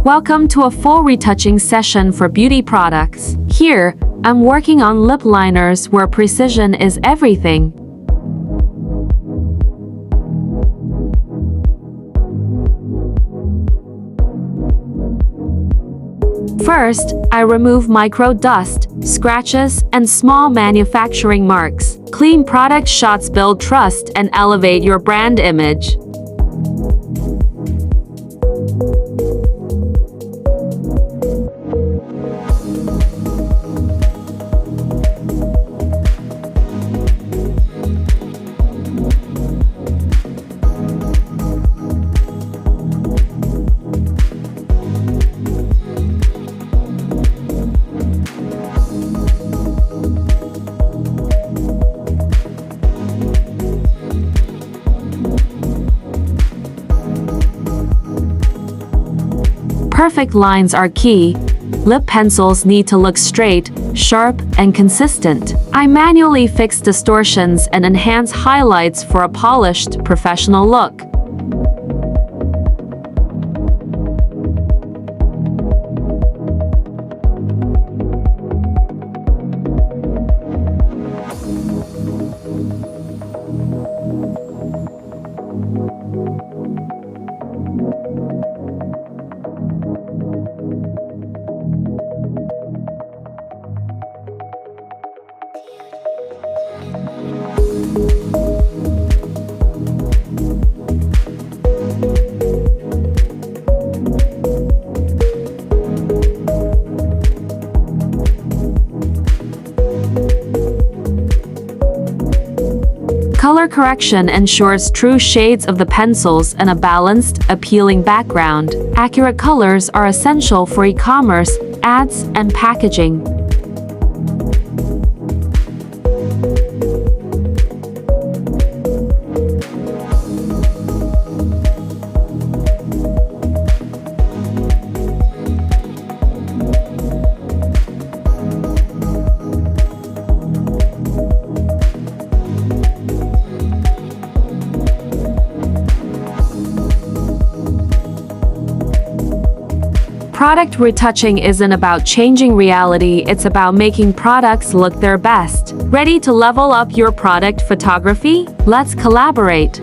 Welcome to a full retouching session for beauty products. Here, I'm working on lip liners where precision is everything. First, I remove micro dust, scratches, and small manufacturing marks. Clean product shots build trust and elevate your brand image. Perfect lines are key. Lip pencils need to look straight, sharp, and consistent. I manually fix distortions and enhance highlights for a polished, professional look. Color correction ensures true shades of the pencils and a balanced, appealing background. Accurate colors are essential for e-commerce, ads, and packaging. Product retouching isn't about changing reality, it's about making products look their best. Ready to level up your product photography? Let's collaborate.